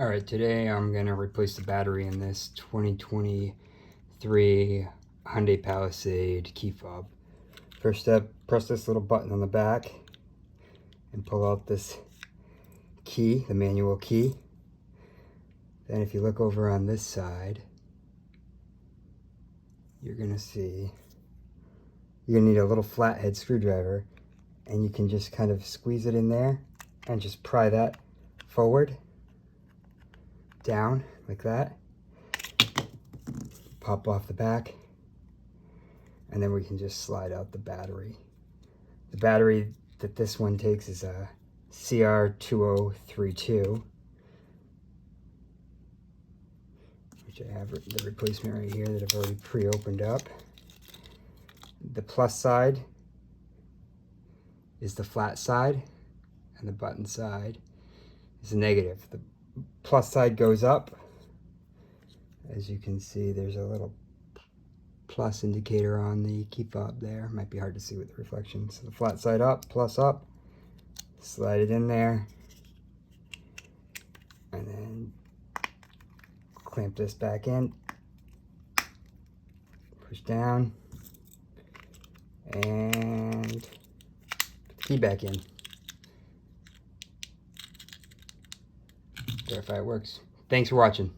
Alright, today I'm going to replace the battery in this 2023 Hyundai Palisade key fob. First step, press this little button on the back and pull out this key, the manual key. Then if you look over on this side, you're going to see, you're going to need a little flathead screwdriver, and you can just kind of squeeze it in there and just pry that forward. Down like that, pop off the back, and then we can just slide out the battery. The battery that this one takes is a CR2032, which I have the replacement right here that I've already pre-opened up. The plus side is the flat side, and the button side is the negative. The plus side goes up. As you can see, there's a little plus indicator on the key fob there. Might be hard to see with the reflection. So the flat side up, plus up, slide it in there, and then clamp this back in, push down, and put the key back in. Verify it works. Thanks for watching.